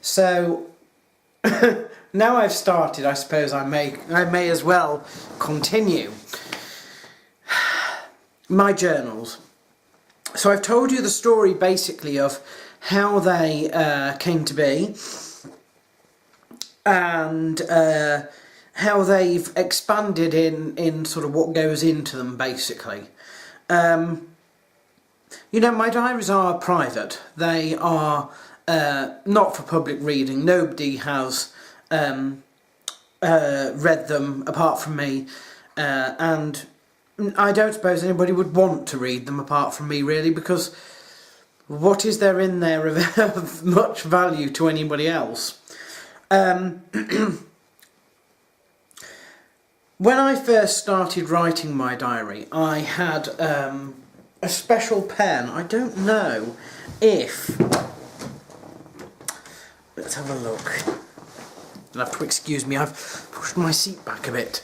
So now I've started, I suppose I may as well continue. My journals. So I've told you the story basically of how they came to be and how they've expanded in sort of what goes into them basically. You know, my diaries are private. They are not for public reading. Nobody has read them apart from me, and I don't suppose anybody would want to read them apart from me, really, because what is there in there of much value to anybody else? When I first started writing my diary, I had a special pen. I don't know if... Let's have a look. You'll have to excuse me, I've pushed my seat back a bit.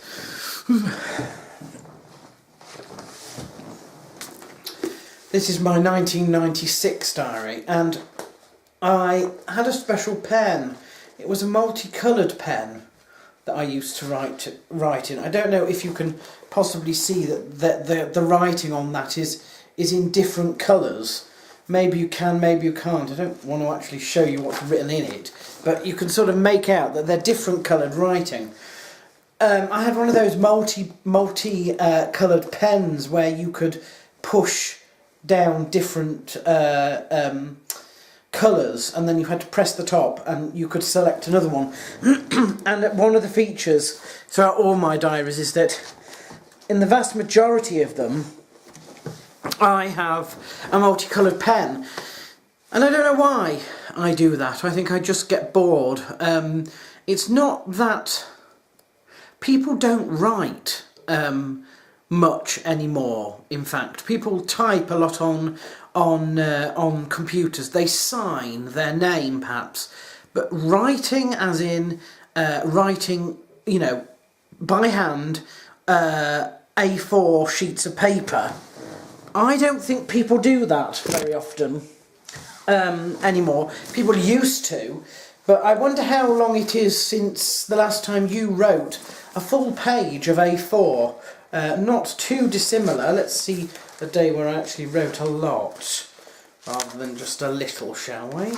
This is my 1996 diary, and I had a special pen. It was a multicoloured pen that I used to write in. I don't know if you can possibly see that the writing on that is in different colours. Maybe you can, maybe you can't. I don't want to actually show you what's written in it, but you can sort of make out that they're different coloured writing. I had one of those multi-coloured pens where you could push down different colours, and then you had to press the top and you could select another one. And one of the features throughout all my diaries is that in the vast majority of them I have a multicoloured pen, and I don't know why I do that. I think I just get bored. It's not that people don't write much anymore. In fact, people type a lot on computers. They sign their name perhaps, but writing, as in writing, you know, by hand, A4 sheets of paper, I don't think people do that very often anymore. People used to, but I wonder how long it is since the last time you wrote a full page of A4. Not too dissimilar. Let's see the day where I actually wrote a lot rather than just a little, shall we?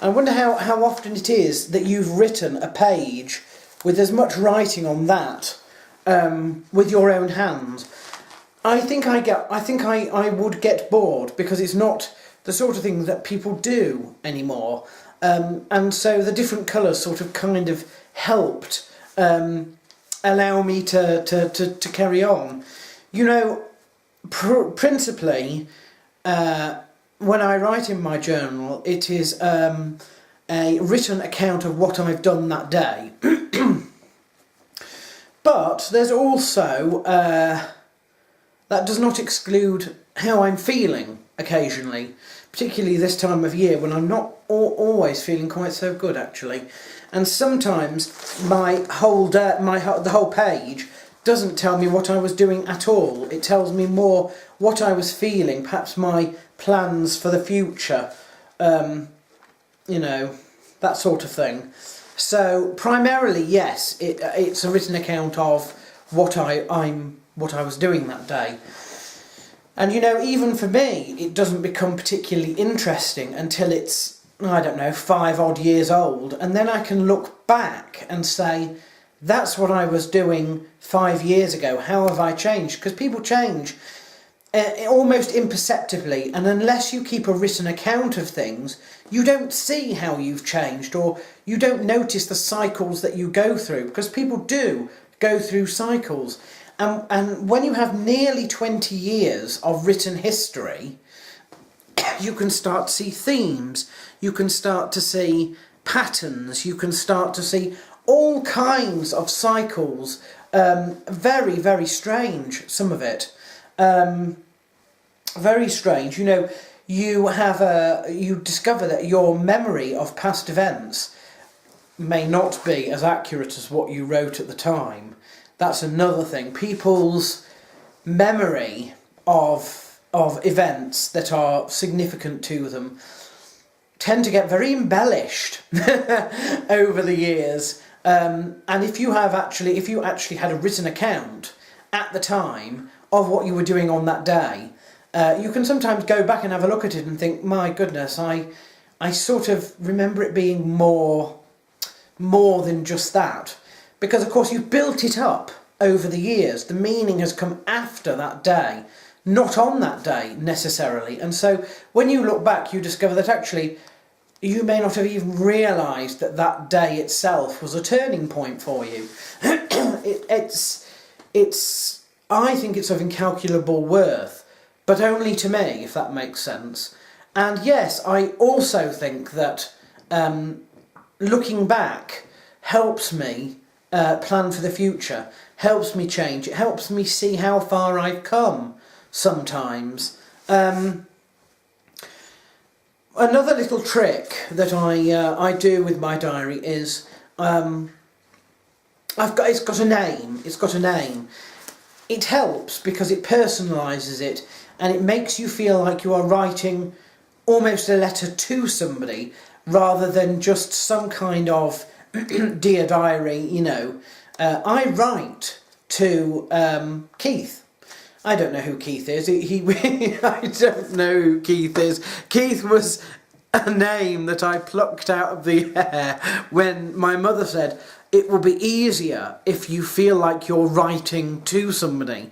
I wonder how often it is that you've written a page with as much writing on that with your own hand. I think I would get bored, because it's not the sort of thing that people do anymore. And so the different colours sort of kind of helped allow me to carry on. You know, principally, when I write in my journal, it is a written account of what I've done that day. But there's also, that does not exclude how I'm feeling occasionally, particularly this time of year when I'm not always feeling quite so good, actually. And sometimes the whole page doesn't tell me what I was doing at all. It tells me more what I was feeling, perhaps my plans for the future, you know, that sort of thing. So primarily, yes, it's a written account of what I was doing that day. And you know, even for me, it doesn't become particularly interesting until it's, I don't know, 5 odd years old, and then I can look back and say, that's what I was doing 5 years ago. How have I changed? Because people change almost imperceptibly, and unless you keep a written account of things, you don't see how you've changed, or you don't notice the cycles that you go through, because people do go through cycles. And when you have nearly 20 years of written history, you can start to see themes, you can start to see patterns, you can start to see all kinds of cycles. Very, very strange, some of it. Very strange. You know, you discover that your memory of past events may not be as accurate as what you wrote at the time. That's another thing. People's memory of of events that are significant to them tend to get very embellished over the years. And if you actually had a written account at the time of what you were doing on that day, you can sometimes go back and have a look at it and think, my goodness, I sort of remember it being more than just that. Because of course you've built it up over the years. The meaning has come after that day, not on that day necessarily. And so when you look back, you discover that actually you may not have even realised that that day itself was a turning point for you. It's I think it's of incalculable worth, but only to me, if that makes sense. And yes, I also think that looking back helps me plan for the future, helps me change, it helps me see how far I've come sometimes. Another little trick that I do with my diary is it's got a name. It's got a name. It helps because it personalises it and it makes you feel like you are writing almost a letter to somebody rather than just some kind of dear diary, you know. I write to Keith. I don't know who Keith is. I don't know who Keith is. Keith was a name that I plucked out of the air when my mother said, it will be easier if you feel like you're writing to somebody.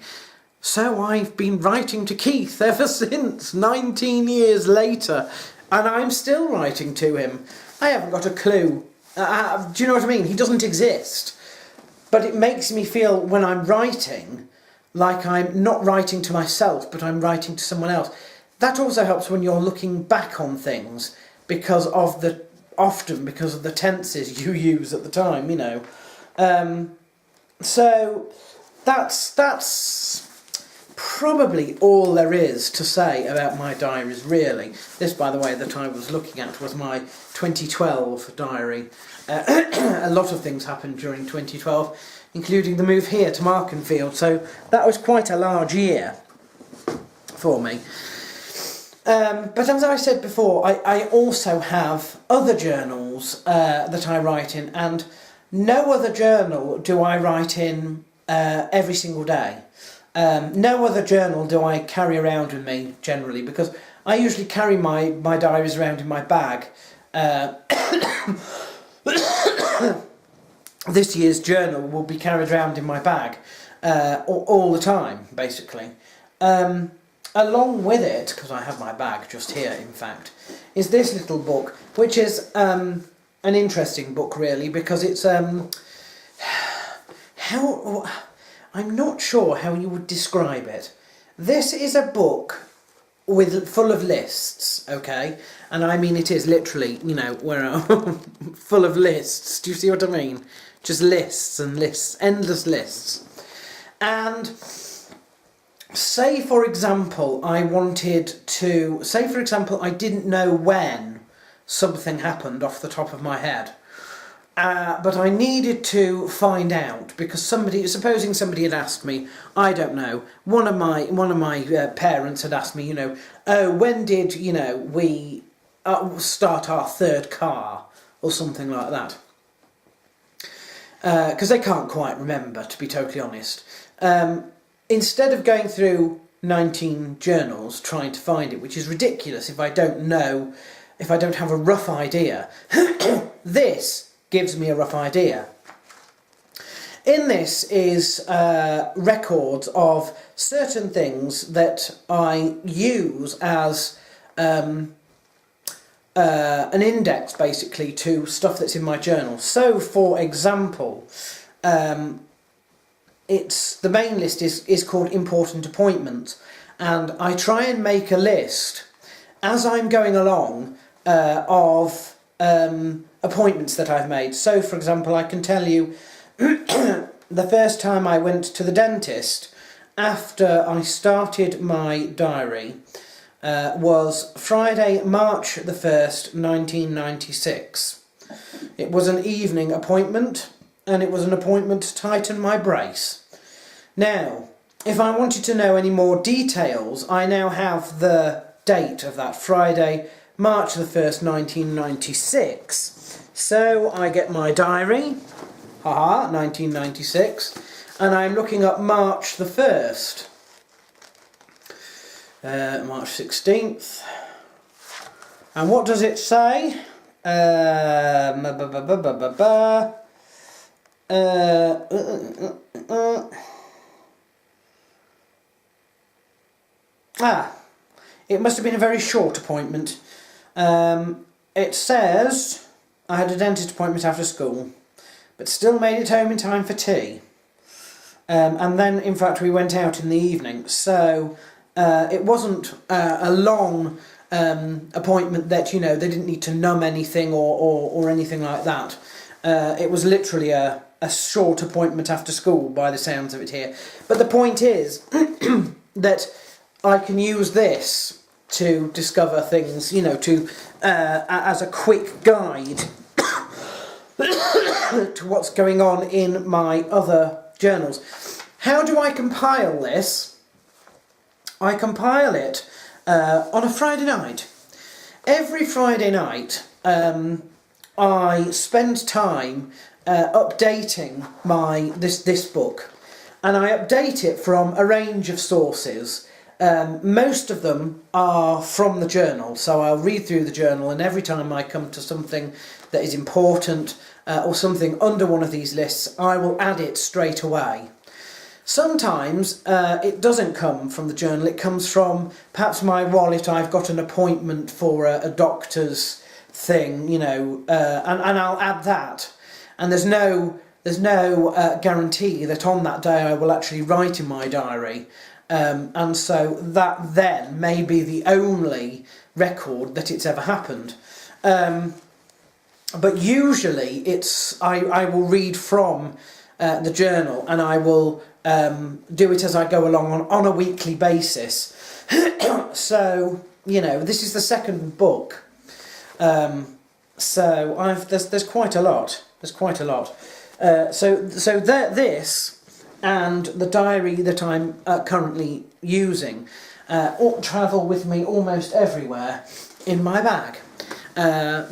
So I've been writing to Keith ever since, 19 years later, and I'm still writing to him. I haven't got a clue. Do you know what I mean? He doesn't exist. But it makes me feel when I'm writing like I'm not writing to myself, but I'm writing to someone else. That also helps when you're looking back on things often because of the tenses you use at the time, you know. So that's probably all there is to say about my diaries, really. This, by the way, that I was looking at was my 2012 diary. A lot of things happened during 2012, including the move here to Markenfield, so that was quite a large year for me. But as I said before, I also have other journals that I write in, and no other journal do I write in every single day. No other journal do I carry around with me, generally, because I usually carry my diaries around in my bag. This year's journal will be carried around in my bag all the time, basically. Along with it, because I have my bag just here, in fact, is this little book, which is an interesting book, really, because it's I'm not sure how you would describe it. This is a book full of lists, okay? And I mean it is literally, you know, full of lists. Do you see what I mean? Just lists and lists, endless lists. And say for example I didn't know when something happened off the top of my head. But I needed to find out because supposing somebody had asked me, I don't know, one of my parents had asked me, you know, oh, when did, you know, we start our third car or something like that? Because they can't quite remember, to be totally honest. Instead of going through 19 journals trying to find it, which is ridiculous if I don't have a rough idea, this gives me a rough idea. In this is records of certain things that I use as an index, basically, to stuff that's in my journal. So, for example, the main list is called important appointments, and I try and make a list as I'm going along of appointments that I've made. So, for example, I can tell you the first time I went to the dentist after I started my diary was Friday, March the 1st, 1996. It was an evening appointment, and it was an appointment to tighten my brace. Now, if I wanted to know any more details, I now have the date of that Friday, March the 1st, 1996. So I get my diary, haha, 1996, and I'm looking up March the 1st. March 16th. And what does it say? It must have been a very short appointment. It says I had a dentist appointment after school, but still made it home in time for tea. And then, in fact, we went out in the evening. So it wasn't a long appointment that, you know, they didn't need to numb anything or anything like that. It was literally a short appointment after school, by the sounds of it here. But the point is that I can use this to discover things, you know, to as a quick guide to what's going on in my other journals. How do I compile this? I compile it on a Friday night. Every Friday night I spend time updating this book, and I update it from a range of sources. Most of them are from the journal, so I'll read through the journal, and every time I come to something that is important or something under one of these lists, I will add it straight away. Sometimes it doesn't come from the journal, it comes from perhaps my wallet. I've got an appointment for a doctor's thing, you know, and I'll add that. And there's no guarantee that on that day I will actually write in my diary. And so that then may be the only record that it's ever happened. But usually I will read from the journal, and I will do it as I go along on a weekly basis. So, you know, this is the second book. So there's quite a lot. There's quite a lot. So this and the diary that I'm currently using ought to travel with me almost everywhere in my bag,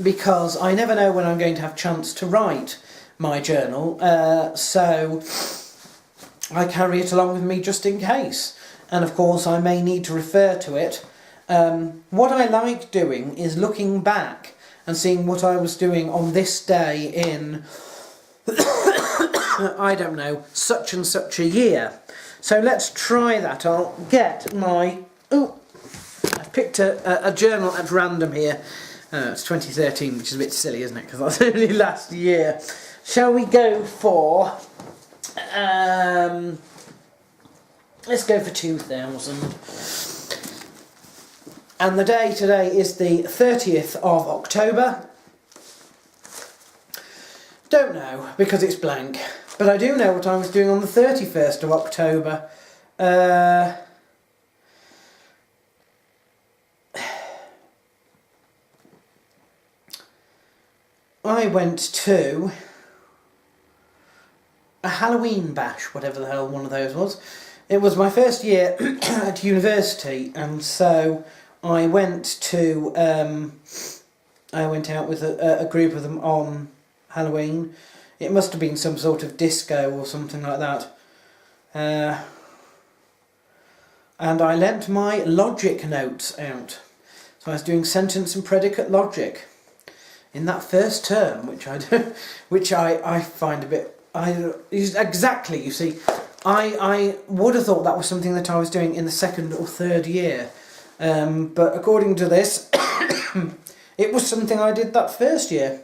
because I never know when I'm going to have a chance to write my journal, so I carry it along with me just in case. And of course I may need to refer to it. What I like doing is looking back and seeing what I was doing on this day in I don't know, such and such a year. So let's try that. I'll get my... Oh, I've picked a journal at random here. It's 2013, which is a bit silly, isn't it? Because that's only last year. Shall we go for... let's go for 2000. And the day today is the 30th of October. Don't know, because it's blank. But I do know what I was doing on the 31st of October. I went to a Halloween bash, whatever the hell one of those was. It was my first year at university, and so I went to... I went out with a group of them on Halloween. It must have been some sort of disco or something like that. And I lent my logic notes out. So I was doing sentence and predicate logic in that first term, which I find a bit... exactly, you see, I would have thought that was something that I was doing in the second or third year. But according to this, it was something I did that first year.